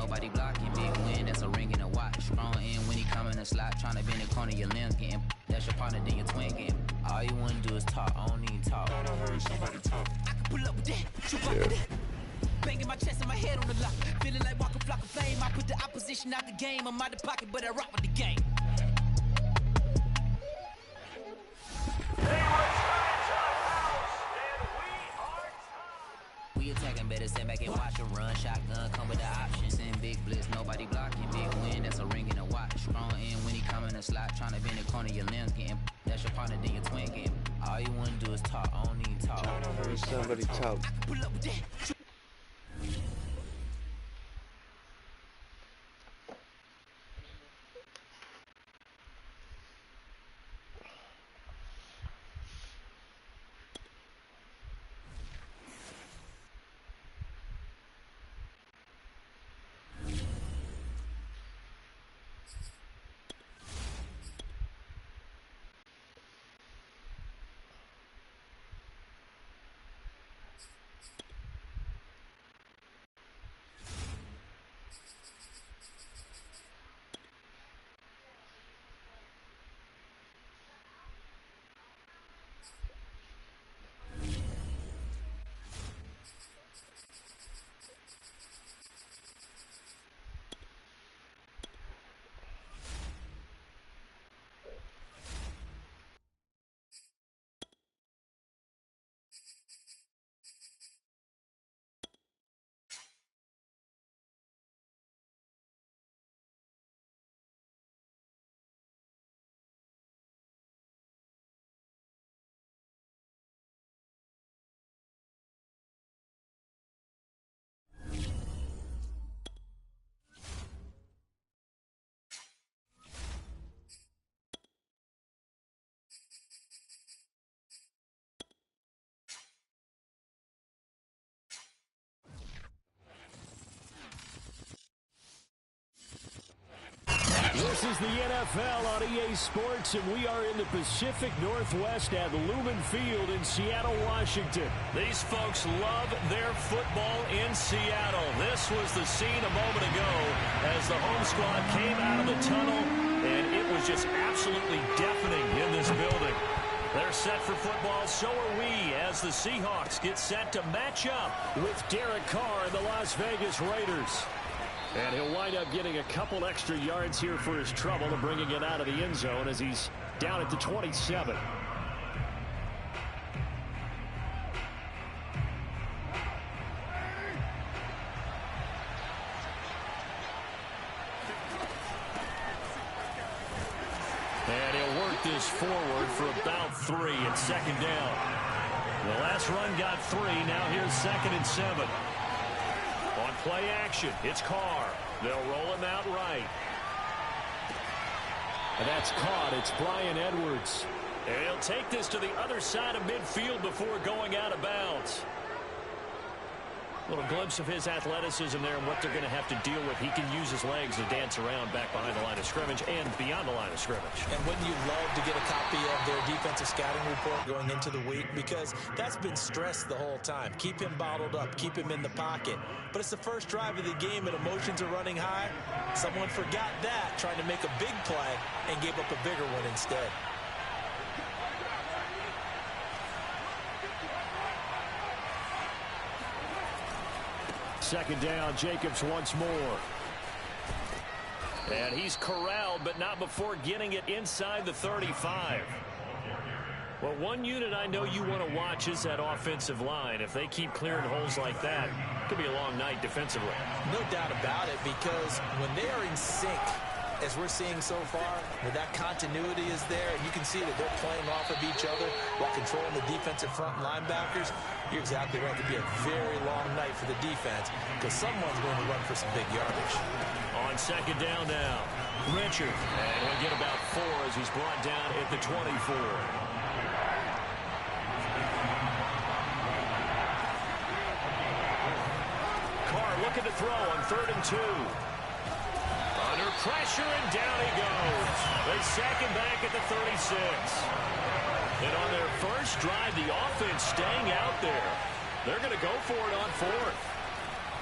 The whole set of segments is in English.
nobody blocking. Big win, that's a ring and a watch. Strong in when he come in a slot, trying to bend the corner, your limbs getting. That's your partner, then your twin getting. All you wanna do is talk, I don't even talk. I don't heard somebody talk. I can pull up with that, shoot back with that. Banging my chest and my head on the lock. Feeling like walking flock of flame. I put the opposition out the game. I'm out the pocket, but I rock with the game. We attacking, better stand back and watch them run. Shotgun come with the option. Send big blitz, nobody blocking. Big win, that's a ring and a watch. Strong in when he come in a slot, trying to bend the corner, your limbs getting. That's your partner, then your twin getting. All you wanna do is talk, I don't even talk. I don't heard somebody talk. I can pull up with that. This is the NFL on EA Sports, and we are in the Pacific Northwest at Lumen Field in Seattle, Washington. These folks love their football in Seattle. This was the scene a moment ago as the home squad came out of the tunnel, and it was just absolutely deafening in this building. They're set for football, so are we, as the Seahawks get set to match up with Derek Carr and the Las Vegas Raiders. And he'll wind up getting a couple extra yards here for his trouble and bringing it out of the end zone as he's down at the 27. And he'll work this forward for about 3 at second down. The last run got 3. Now here's 2nd and 7. On play action, it's Carr. They'll roll him out right. And that's caught. It's Brian Edwards. And he'll take this to the other side of midfield before going out of bounds. A little glimpse of his athleticism there and what they're going to have to deal with. He can use his legs to dance around back behind the line of scrimmage and beyond the line of scrimmage. And wouldn't you love to get a copy of their defensive scouting report going into the week? Because that's been stressed the whole time. Keep him bottled up. Keep him in the pocket. But it's the first drive of the game and emotions are running high. Someone forgot that, trying to make a big play and gave up a bigger one instead. Second down, Jacobs once more. And he's corralled, but not before getting it inside the 35. Well, one unit I know you want to watch is that offensive line. If they keep clearing holes like that, it could be a long night defensively. No doubt about it, because when they are in sync, as we're seeing so far, where that continuity is there, and you can see that they're playing off of each other while controlling the defensive front linebackers, you're exactly right. It could be a very long night for the defense because someone's going to run for some big yardage. On second down now, Richard. And he'll get about 4 as he's brought down at the 24. Carr looking to throw on 3rd and 2. Under pressure, and down he goes. They sack him back at the 36. And on their first drive, the offense staying out there. They're going to go for it on 4th.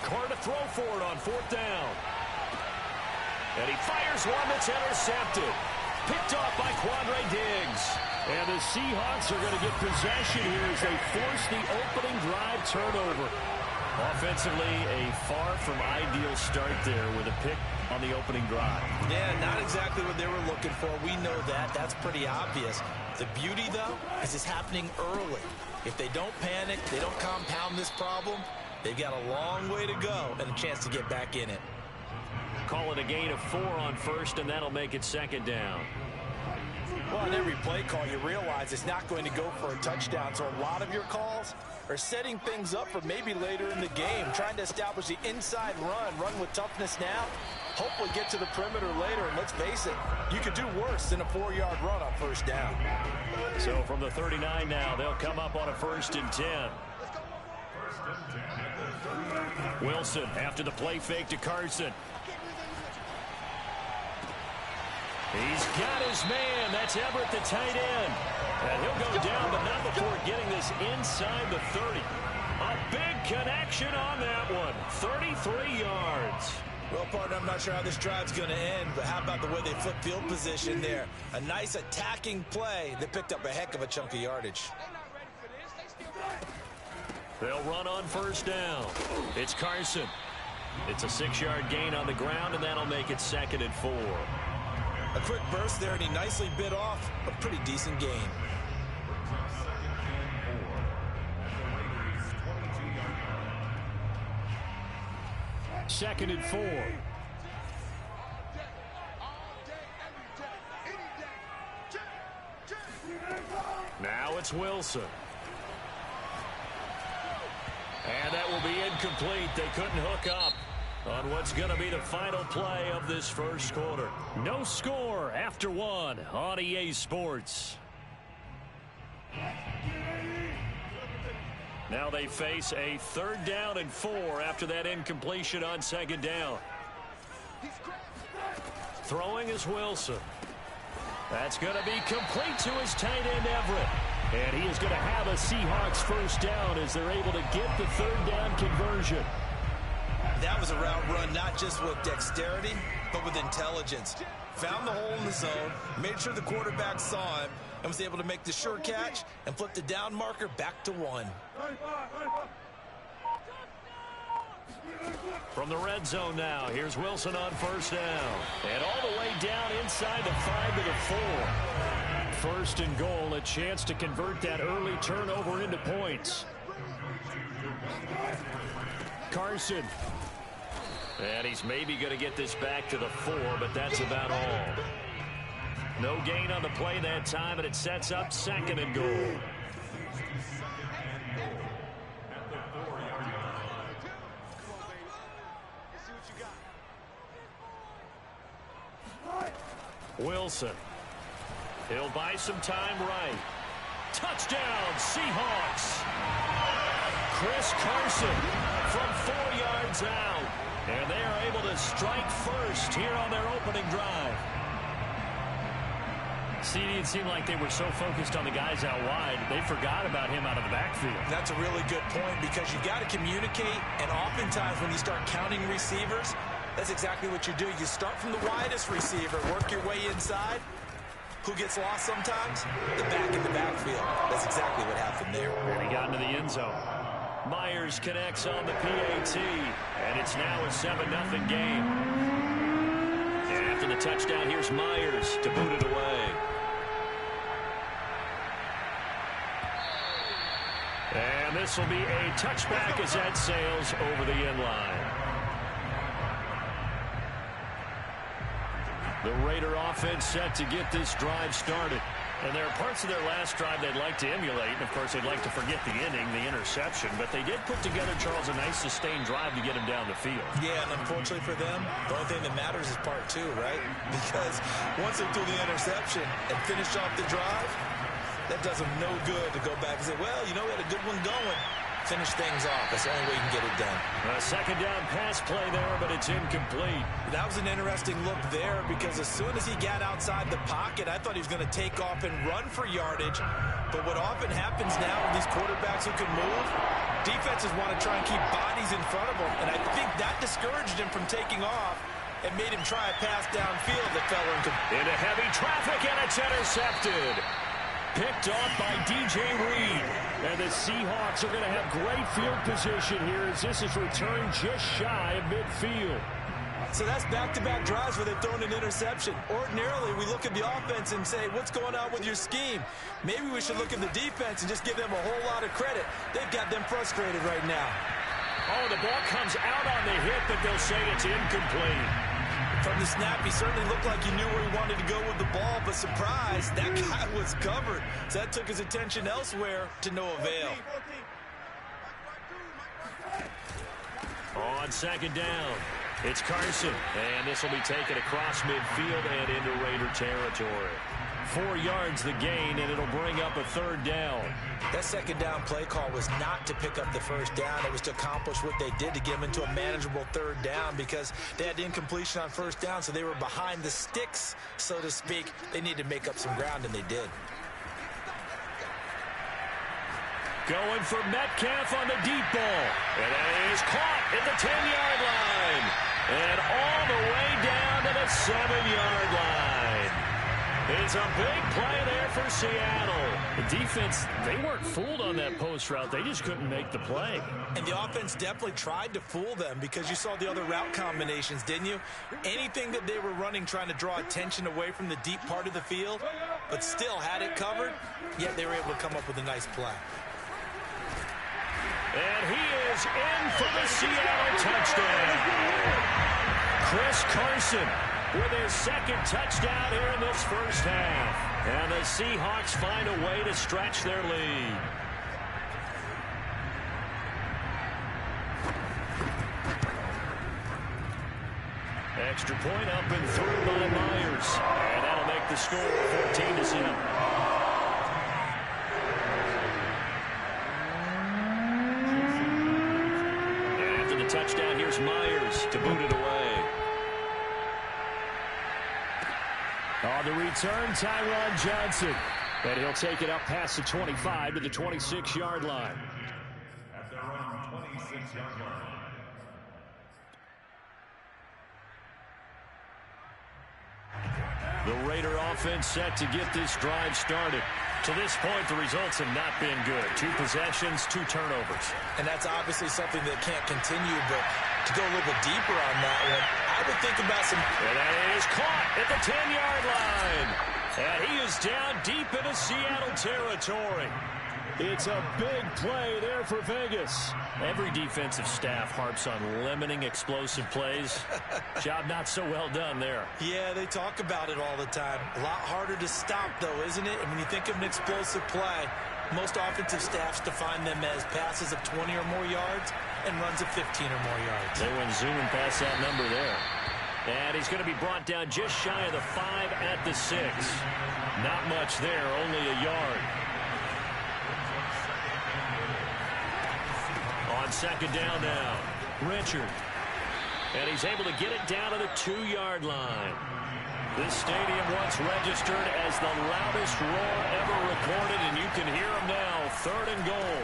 Carr to throw for it on 4th down. And he fires one that's intercepted. Picked off by Quandre Diggs. And the Seahawks are going to get possession here as they force the opening drive turnover. Offensively, a far from ideal start there with a pick on the opening drive. Yeah, not exactly what they were looking for. We know that. That's pretty obvious. The beauty, though, is it's happening early. If they don't panic, they don't compound this problem, they've got a long way to go and a chance to get back in it. Call it a gain of 4 on first, and that'll make it second down. Well, on every play call, you realize it's not going to go for a touchdown. So a lot of your calls are setting things up for maybe later in the game, trying to establish the inside run with toughness now, hopefully get to the perimeter later. And let's face it, you could do worse than a 4-yard run on first down. So from the 39 now, they'll come up on a 1st and 10. Wilson after the play fake to Carson. He's got his man. That's Everett, the tight end. And he'll go down, but not before getting this inside the 30. A big connection on that one. 33 yards. Well, partner, I'm not sure how this drive's going to end, but how about the way they flip field position there? A nice attacking play that picked up a heck of a chunk of yardage. They'll run on first down. It's Carson. It's a 6-yard gain on the ground, and that'll make it 2nd and 4. A quick burst there, and he nicely bit off a pretty decent gain. Second and 4. Now it's Wilson. And that will be incomplete. They couldn't hook up on what's going to be the final play of this first quarter. No score after 1 on EA Sports. Now they face a 3rd down and 4 after that incompletion on 2nd down. Throwing is Wilson. That's going to be complete to his tight end Everett. And he is going to have a Seahawks 1st down as they're able to get the 3rd down conversion. That was a route run not just with dexterity, but with intelligence. Found the hole in the zone, made sure the quarterback saw him, and was able to make the sure catch and flip the down marker back to 1. From the red zone now, here's Wilson on 1st down. And all the way down inside the 5 to the 4. 1st and goal, a chance to convert that early turnover into points. Carson. And he's maybe going to get this back to the 4, but that's about all. No gain on the play that time, and it sets up 2nd and goal. Wilson. He'll buy some time right. Touchdown, Seahawks. Chris Carson from 4 yards out. And they are able to strike first here on their opening drive. CD, it seemed like they were so focused on the guys out wide, they forgot about him out of the backfield. That's a really good point because you got to communicate, and oftentimes when you start counting receivers, that's exactly what you do. You start from the widest receiver, work your way inside. Who gets lost sometimes? The back in the backfield. That's exactly what happened there. And he got into the end zone. Myers connects on the PAT, and it's now a 7-0 game. And after the touchdown, here's Myers to boot it away. And this will be a touchback as that sails over the end line. The Raider offense set to get this drive started. And there are parts of their last drive they'd like to emulate. And, of course, they'd like to forget the inning, the interception. But they did put together, Charles, a nice sustained drive to get him down the field. Yeah, and unfortunately for them, the only thing that matters is part 2, right? Because once they threw the interception and finished off the drive, that does them no good to go back and say, well, you know, we had a good one going. Finish things off. That's the only way you can get it done. A 2nd down pass play there, but it's incomplete. That was an interesting look there because as soon as he got outside the pocket, I thought he was going to take off and run for yardage. But what often happens now with these quarterbacks who can move, defenses want to try and keep bodies in front of them. And I think that discouraged him from taking off. and made him try a pass downfield that fell into heavy traffic, and it's intercepted. Picked off by DJ Reed. And the Seahawks are going to have great field position here as this is returned just shy of midfield. So that's back-to-back drives where they've thrown an interception. Ordinarily, we look at the offense and say, what's going on with your scheme? Maybe we should look at the defense and just give them a whole lot of credit. They've got them frustrated right now. Oh, the ball comes out on the hit, but they'll say it's incomplete. From the snap, he certainly looked like he knew where he wanted to go with the ball, but surprise, that guy was covered. So that took his attention elsewhere to no avail. On second down, it's Carson, and this will be taken across midfield and into Raider territory. 4 yards the gain, and it'll bring up a third down. That second down play call was not to pick up the first down. It was to accomplish what they did to get them into a manageable third down because they had incompletion on first down, so they were behind the sticks, so to speak. They needed to make up some ground, and they did. Going for Metcalf on the deep ball. And that is caught at the 10-yard line. And all the way down to the 7-yard line. It's a big play there for Seattle. The defense, they weren't fooled on that post route. They just couldn't make the play. And the offense definitely tried to fool them because you saw the other route combinations, didn't you? Anything that they were running trying to draw attention away from the deep part of the field, but still had it covered, yet they were able to come up with a nice play. And he is in for the Seattle touchdown. Chris Carson with his second touchdown here in this first half. And the Seahawks find a way to stretch their lead. Extra point up and through by Myers. And that'll make the score 14-7. Touchdown, here's Myers to boot it away. On the return, Tyron Johnson. And he'll take it up past the 25 to the 26-yard line. At their own 26-yard line. The Raider offense set to get this drive started. To this point, the results have not been good. 2 possessions, 2 turnovers. And that's obviously something that can't continue, but to go a little bit deeper on that one, I would think about some... And that is caught at the 10-yard line. And he is down deep into Seattle territory. It's a big play there for Vegas. Every defensive staff harps on limiting explosive plays. Job not so well done there. Yeah, they talk about it all the time. A lot harder to stop, though, isn't it? And when you think of an explosive play, most offensive staffs define them as passes of 20 or more yards and runs of 15 or more yards. They went zooming past that number there. And he's going to be brought down just shy of the 5 at the 6. Not much there, only a yard. On second down now, Richard. And he's able to get it down to the 2-yard line. This stadium once registered as the loudest roar ever recorded, and you can hear him now, 3rd and goal.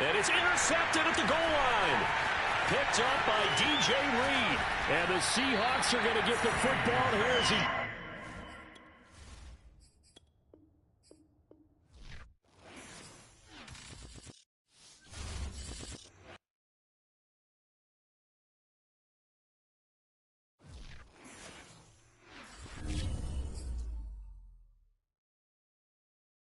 And it's intercepted at the goal line. Picked up by DJ Reed. And the Seahawks are going to get the football here as he